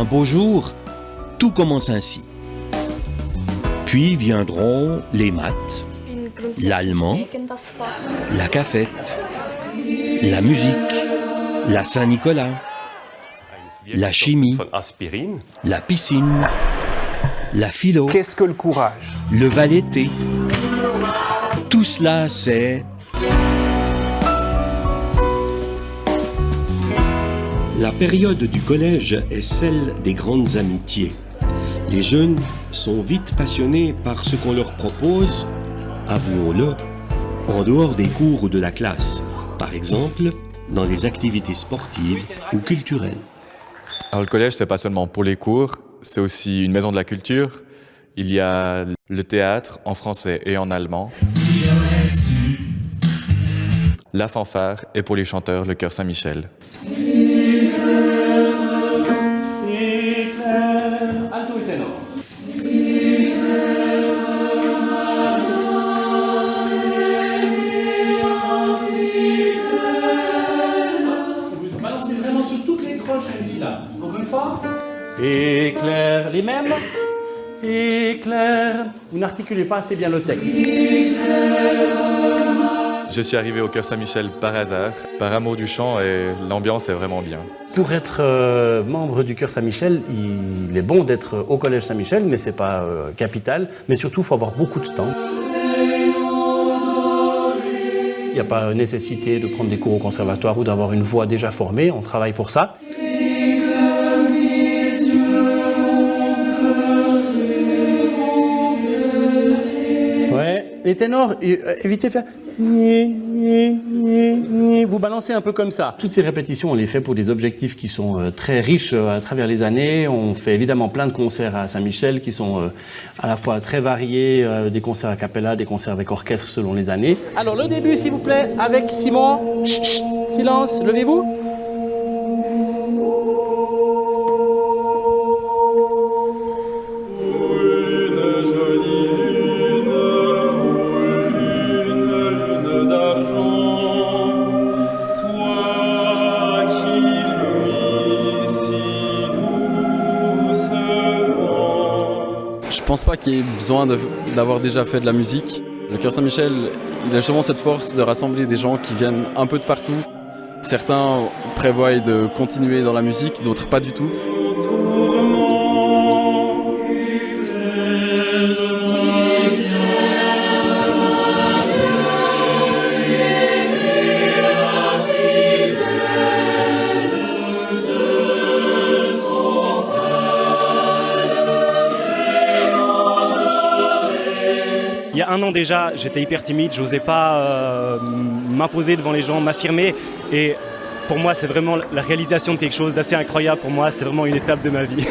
Un beau jour, tout commence ainsi. Puis viendront les maths, l'allemand, la cafette, la musique, la Saint-Nicolas, la chimie, la piscine, la philo. Qu'est-ce que le courage? Le Val-été. Tout cela, c'est... La période du collège est celle des grandes amitiés. Les jeunes sont vite passionnés par ce qu'on leur propose, avouons-le, en dehors des cours ou de la classe, par exemple dans les activités sportives ou culturelles. Alors le collège, c'est pas seulement pour les cours, c'est aussi une maison de la culture. Il y a le théâtre en français et en allemand. La fanfare et pour les chanteurs, le chœur Saint-Michel. Alto et ténor. Vous balancez vraiment sur toutes les croches d'une syllabe. Encore une fois. Éclair, les mêmes. Éclair. Vous n'articulez pas assez bien le texte. Je suis arrivé au chœur Saint-Michel par hasard, par amour du chant et l'ambiance est vraiment bien. Pour être membre du chœur Saint-Michel, il est bon d'être au collège Saint-Michel, mais c'est pas capital. Mais surtout, il faut avoir beaucoup de temps. Il n'y a pas nécessité de prendre des cours au conservatoire ou d'avoir une voix déjà formée. On travaille pour ça. Ouais, les ténors, évitez de faire... Vous balancez un peu comme ça. Toutes ces répétitions, on les fait pour des objectifs qui sont très riches à travers les années. On fait évidemment plein de concerts à Saint-Michel qui sont à la fois très variés, des concerts a cappella, des concerts avec orchestre selon les années. Alors le début, s'il vous plaît, avec Simon. Chut, chut, silence, levez-vous. Je pense pas qu'il y ait besoin d'avoir déjà fait de la musique. Le chœur Saint-Michel, il a justement cette force de rassembler des gens qui viennent un peu de partout. Certains prévoient de continuer dans la musique, d'autres pas du tout. Il y a un an déjà, j'étais hyper timide, je n'osais pas m'imposer devant les gens, m'affirmer. Et pour moi, c'est vraiment la réalisation de quelque chose d'assez incroyable. Pour moi, c'est vraiment une étape de ma vie.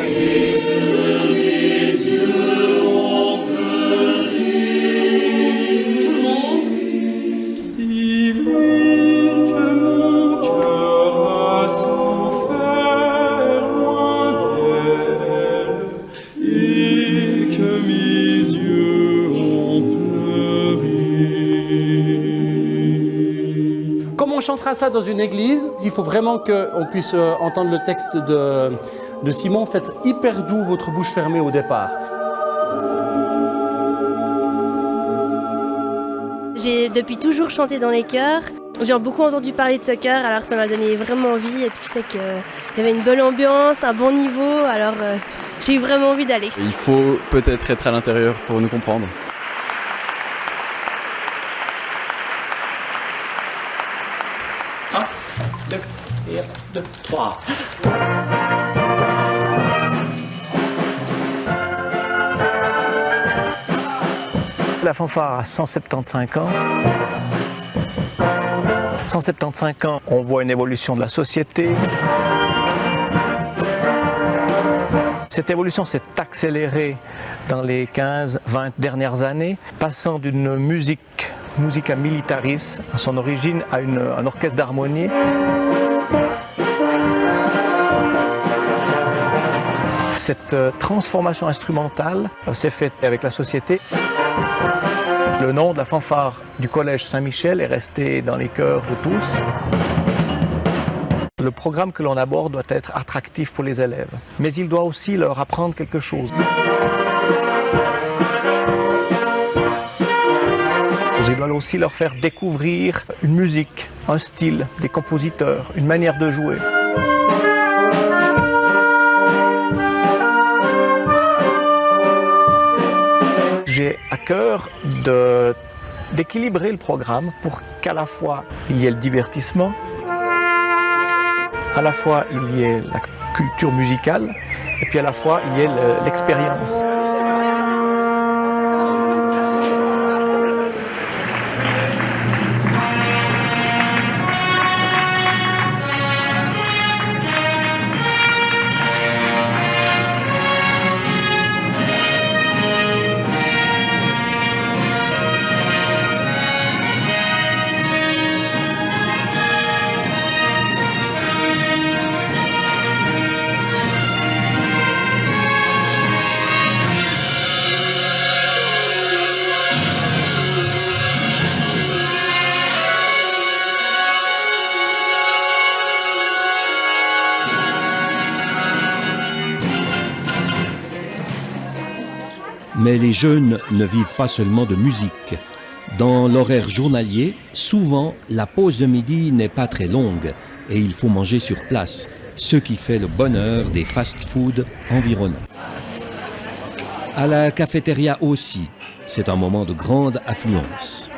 Comme on chantera ça dans une église, il faut vraiment qu'on puisse entendre le texte de Simon. Faites hyper doux votre bouche fermée au départ. J'ai depuis toujours chanté dans les chœurs. J'ai beaucoup entendu parler de ce chœur, alors ça m'a donné vraiment envie. Et puis je sais qu'il y avait une bonne ambiance, un bon niveau, alors j'ai eu vraiment envie d'aller. Il faut peut-être être à l'intérieur pour nous comprendre. Deux, trois. La fanfare a 175 ans. 175 ans, on voit une évolution de la société. Cette évolution s'est accélérée dans les 15-20 dernières années, passant d'une musica militaris à son origine à un orchestre d'harmonie. Cette transformation instrumentale s'est faite avec la société. Le nom de la fanfare du collège Saint-Michel est resté dans les cœurs de tous. Le programme que l'on aborde doit être attractif pour les élèves, mais il doit aussi leur apprendre quelque chose. Il doit aussi leur faire découvrir une musique, un style, des compositeurs, une manière de jouer. J'ai à cœur d'équilibrer le programme pour qu'à la fois il y ait le divertissement, à la fois il y ait la culture musicale et puis à la fois il y ait l'expérience. Mais les jeunes ne vivent pas seulement de musique. Dans l'horaire journalier, souvent, la pause de midi n'est pas très longue et il faut manger sur place, ce qui fait le bonheur des fast-foods environnants. À la cafétéria aussi, c'est un moment de grande affluence.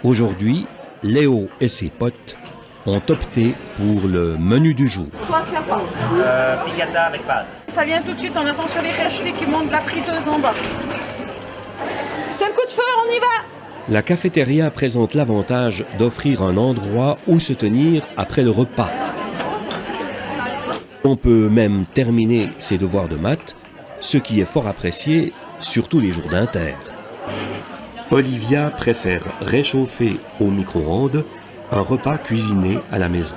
Aujourd'hui, Léo et ses potes ont opté pour le menu du jour. Piccata avec pâtes. Ça vient tout de suite, on attend sur les cachetés qui montent de la friteuse en bas. C'est un coup de feu, on y va! La cafétéria présente l'avantage d'offrir un endroit où se tenir après le repas. On peut même terminer ses devoirs de maths, ce qui est fort apprécié, surtout les jours d'inter. Olivia préfère réchauffer au micro-ondes un repas cuisiné à la maison.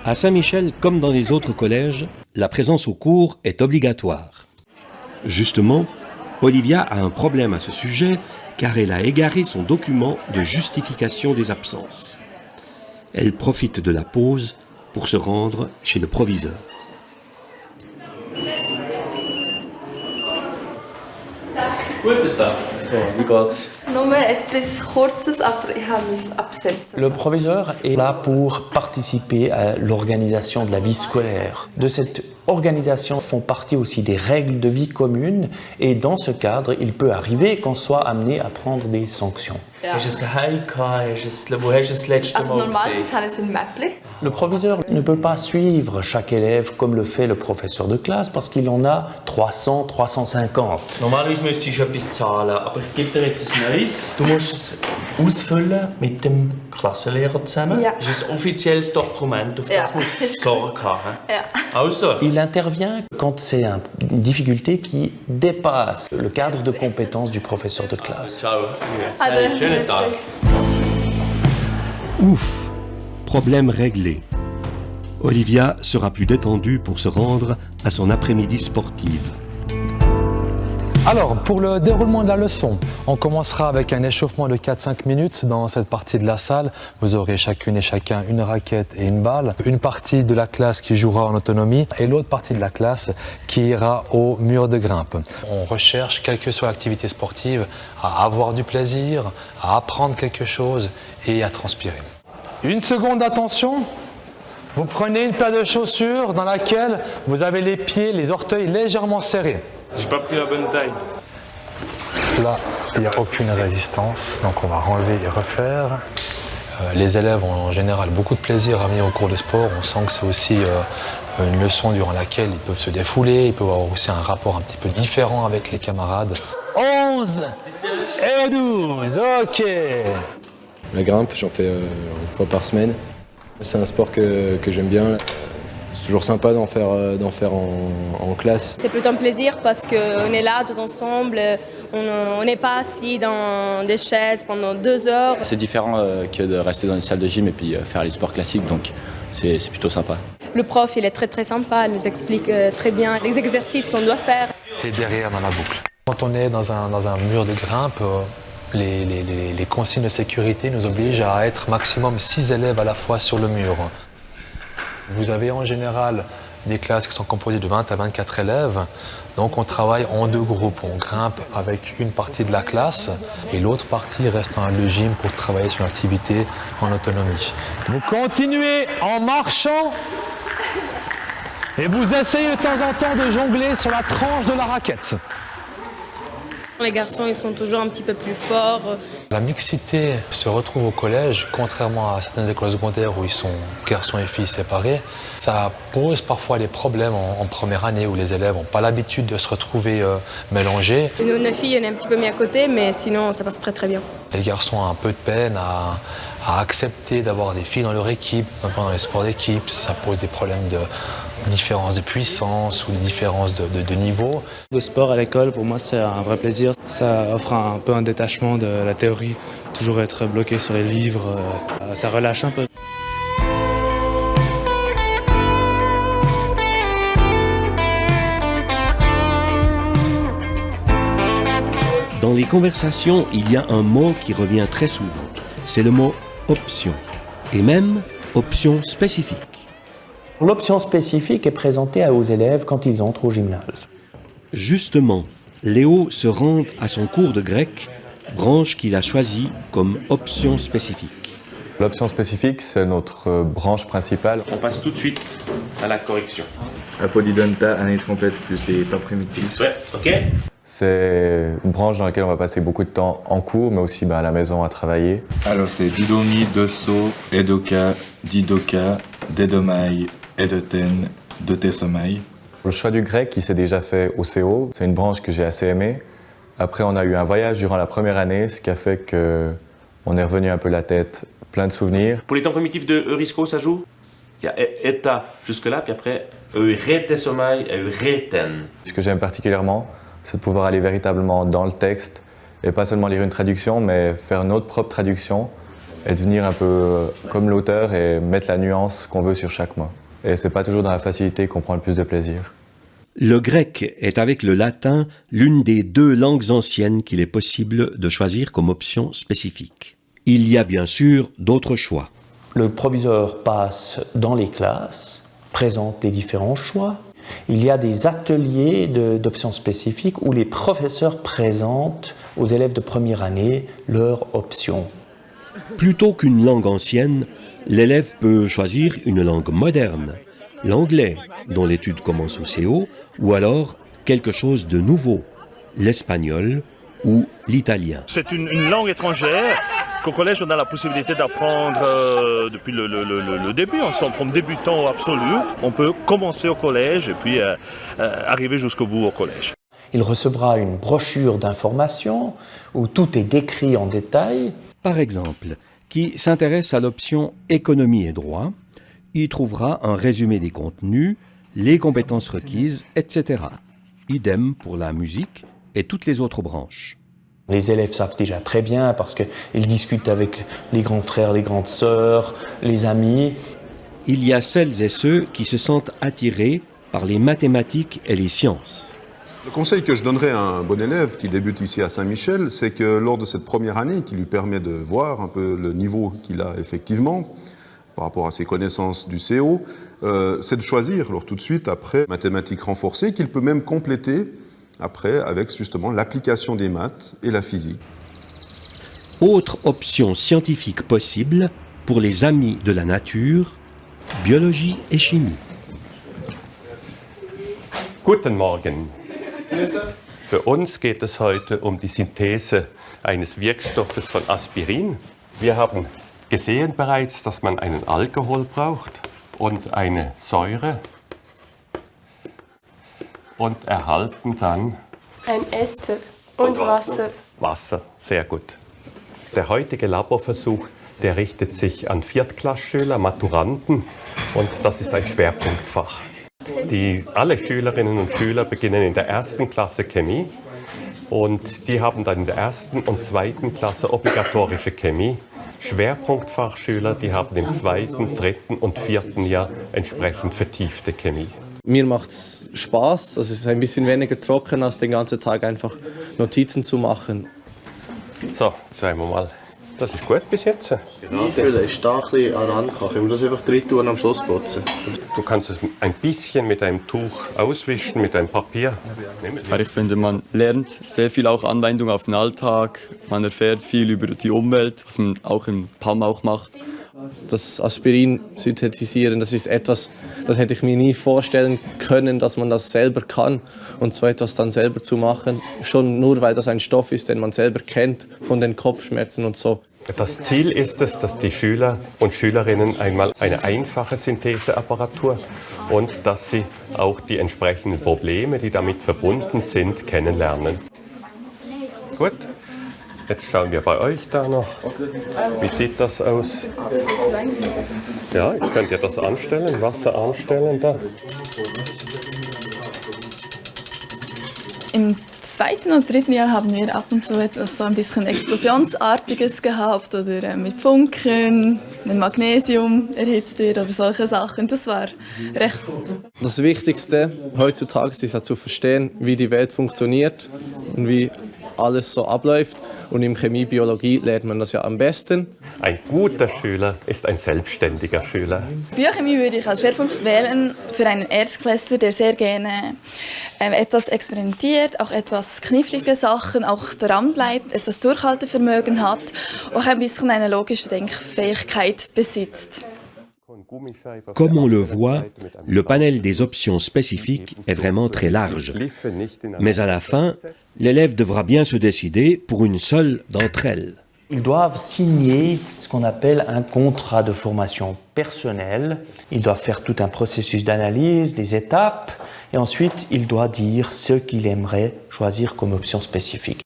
À Saint-Michel, comme dans les autres collèges, la présence au cours est obligatoire. Justement, Olivia a un problème à ce sujet car elle a égaré son document de justification des absences. Elle profite de la pause pour se rendre chez le proviseur. Le proviseur est là pour participer à l'organisation de la vie scolaire. De cette organisation font partie aussi des règles de vie communes et dans ce cadre, il peut arriver qu'on soit amené à prendre des sanctions. Le proviseur ne peut pas suivre chaque élève comme le fait le professeur de classe parce qu'il en a 300, 350. Normalerweise müsstest du etwas zahlen, aber ich gebe dir jetzt ein neues. Du musst es ausfüllen mit dem Klassenlehrer zusammen. Ja. Das ist ein offizielles Dokument, auf das musst du Sorge haben. Ja. Also. Il intervient quand c'est une difficulté qui dépasse le cadre de compétences du professeur de classe. Ciao. Schönen Tag. Ouf, problème réglé. Olivia sera plus détendue pour se rendre à son après-midi sportive. Alors, pour le déroulement de la leçon, on commencera avec un échauffement de 4-5 minutes dans cette partie de la salle. Vous aurez chacune et chacun une raquette et une balle. Une partie de la classe qui jouera en autonomie et l'autre partie de la classe qui ira au mur de grimpe. On recherche, quelle que soit l'activité sportive, à avoir du plaisir, à apprendre quelque chose et à transpirer. Une seconde d'attention. Vous prenez une paire de chaussures dans laquelle vous avez les pieds, les orteils légèrement serrés. J'ai pas pris la bonne taille. Là, il n'y a aucune résistance, donc on va renlever et refaire. Les élèves ont en général beaucoup de plaisir à venir au cours de sport. On sent que c'est aussi une leçon durant laquelle ils peuvent se défouler, ils peuvent avoir aussi un rapport un petit peu différent avec les camarades. 11 et 12, ok. La grimpe, j'en fais une fois par semaine. C'est un sport que j'aime bien. C'est toujours sympa d'en faire en classe. C'est plutôt un plaisir parce qu'on est là tous ensemble, on n'est pas assis dans des chaises pendant 2 heures. C'est différent que de rester dans une salle de gym et puis faire les sports classiques, donc c'est plutôt sympa. Le prof, il est très sympa, il nous explique très bien les exercices qu'on doit faire. Et derrière dans la boucle. Quand on est dans un mur de grimpe, Les consignes de sécurité nous obligent à être maximum 6 élèves à la fois sur le mur. Vous avez en général des classes qui sont composées de 20 à 24 élèves. Donc on travaille en 2 groupes. On grimpe avec une partie de la classe et l'autre partie reste dans le gym pour travailler sur l'activité en autonomie. Vous continuez en marchant et vous essayez de temps en temps de jongler sur la tranche de la raquette. Les garçons, ils sont toujours un petit peu plus forts. La mixité se retrouve au collège, contrairement à certaines écoles secondaires où ils sont garçons et filles séparés. Ça pose parfois des problèmes en première année où les élèves n'ont pas l'habitude de se retrouver mélangés. Nous, nos filles, on est un petit peu mis à côté, mais sinon, ça passe très très bien. Les garçons ont un peu de peine à accepter d'avoir des filles dans leur équipe, notamment dans les sports d'équipe. Ça pose des problèmes de différence de puissance ou de différence de niveau. Le sport à l'école, pour moi, c'est un vrai plaisir. Ça offre un peu un détachement de la théorie. Toujours être bloqué sur les livres, ça relâche un peu. Dans les conversations, il y a un mot qui revient très souvent. C'est le mot option. Et même option spécifique. L'option spécifique est présentée aux élèves quand ils entrent au gymnase. Justement, Léo se rend à son cours de grec, branche qu'il a choisie comme option spécifique. L'option spécifique, c'est notre branche principale. On passe tout de suite à la correction. Apodidonta, analyse complète, plus les temps primitifs. Ouais, ok. C'est une branche dans laquelle on va passer beaucoup de temps en cours, mais aussi à la maison à travailler. Alors c'est didomi, dosso, edoka, didoka, dedomai, edoten, dotesomai. Le choix du grec, il s'est déjà fait au CO. C'est une branche que j'ai assez aimée. Après, on a eu un voyage durant la première année, ce qui a fait qu'on est revenu un peu la tête, plein de souvenirs. Pour les temps primitifs de Eurisco, ça joue. Il y a eta jusque-là, puis après euretesomai et eureten. Ce que j'aime particulièrement, c'est de pouvoir aller véritablement dans le texte et pas seulement lire une traduction, mais faire notre propre traduction et devenir un peu comme l'auteur et mettre la nuance qu'on veut sur chaque mot. Et c'est pas toujours dans la facilité qu'on prend le plus de plaisir. Le grec est avec le latin l'une des 2 langues anciennes qu'il est possible de choisir comme option spécifique. Il y a bien sûr d'autres choix. Le proviseur passe dans les classes, présente les différents choix. Il y a des ateliers d'options spécifiques où les professeurs présentent aux élèves de première année leurs options. Plutôt qu'une langue ancienne, l'élève peut choisir une langue moderne, l'anglais, dont l'étude commence au CO, ou alors quelque chose de nouveau, l'espagnol ou l'italien. C'est une langue étrangère qu'au collège on a la possibilité d'apprendre depuis le début. Comme débutant absolu, on peut commencer au collège et puis arriver jusqu'au bout au collège. Il recevra une brochure d'information où tout est décrit en détail. Par exemple, qui s'intéresse à l'option économie et droit, y trouvera un résumé des contenus, les compétences requises, etc. Idem pour la musique et toutes les autres branches. Les élèves savent déjà très bien parce qu'ils discutent avec les grands frères, les grandes sœurs, les amis. Il y a celles et ceux qui se sentent attirés par les mathématiques et les sciences. Le conseil que je donnerais à un bon élève qui débute ici à Saint-Michel, c'est que lors de cette première année, qui lui permet de voir un peu le niveau qu'il a effectivement par rapport à ses connaissances du CO, c'est de choisir alors tout de suite après mathématiques renforcées qu'il peut même compléter après avec justement l'application des maths et la physique. Autre option scientifique possible pour les amis de la nature, biologie et chimie. Guten Morgen. Für uns geht es heute die Synthese eines Wirkstoffes von Aspirin. Wir haben gesehen bereits, dass man einen Alkohol braucht und eine Säure und erhalten dann ein Ester und Wasser. Wasser, sehr gut. Der heutige Laborversuch, der richtet sich an Viertklasschüler, Maturanten und das ist ein Schwerpunktfach. Alle Schülerinnen und Schüler beginnen in der 1. Klasse Chemie und die haben dann in der 1. und 2. Klasse obligatorische Chemie. Schwerpunktfachschüler, die haben im 2., 3. und 4. Jahr entsprechend vertiefte Chemie. Mir macht es Spaß, also es ist ein bisschen weniger trocken, als den ganzen Tag einfach Notizen zu machen. So, sagen wir mal. Das ist gut bis jetzt. Einfüllen ist da ein bisschen an Rand. Können wir das einfach drin tun und am Schluss putzen? Du kannst es ein bisschen mit einem Tuch auswischen, mit einem Papier. Ich finde, man lernt sehr viel auch Anwendung auf den Alltag. Man erfährt viel über die Umwelt, was man auch im PAM auch macht. Das Aspirin synthetisieren, das ist etwas, das hätte ich mir nie vorstellen können, dass man das selber kann und so etwas dann selber zu machen, schon nur weil das ein Stoff ist, den man selber kennt von den Kopfschmerzen und so. Das Ziel ist es, dass die Schüler und Schülerinnen einmal eine einfache Syntheseapparatur und dass sie auch die entsprechenden Probleme, die damit verbunden sind, kennenlernen. Gut. Jetzt schauen wir bei euch da noch. Wie sieht das aus? Ja, jetzt könnt ihr das anstellen, Wasser anstellen da. Im zweiten und dritten Jahr haben wir ab und zu etwas so ein bisschen Explosionsartiges gehabt oder mit Funken, wenn Magnesium erhitzt wird oder solche Sachen. Das war recht gut. Das Wichtigste heutzutage ist ja zu verstehen, wie die Welt funktioniert und wie alles so abläuft. Und in Chemie, Biologie lernt man das ja am besten. Ein guter Schüler ist ein selbstständiger Schüler. Biochemie würde ich als Schwerpunkt wählen für einen Erstklässler, der sehr gerne etwas experimentiert, auch etwas knifflige Sachen, auch dran bleibt, etwas Durchhaltevermögen hat, auch ein bisschen eine logische Denkfähigkeit besitzt. Comme on le voit, le panel des options spécifiques est vraiment très large. Mais à la fin, l'élève devra bien se décider pour une seule d'entre elles. Ils doivent signer ce qu'on appelle un contrat de formation personnelle. Ils doivent faire tout un processus d'analyse, des étapes, et ensuite il doit dire ce qu'il aimerait choisir comme option spécifique.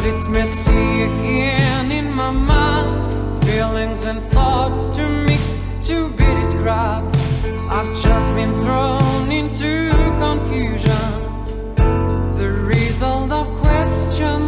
It's messy again in my mind. Feelings and thoughts too mixed to be described. I've just been thrown into confusion. The result of questions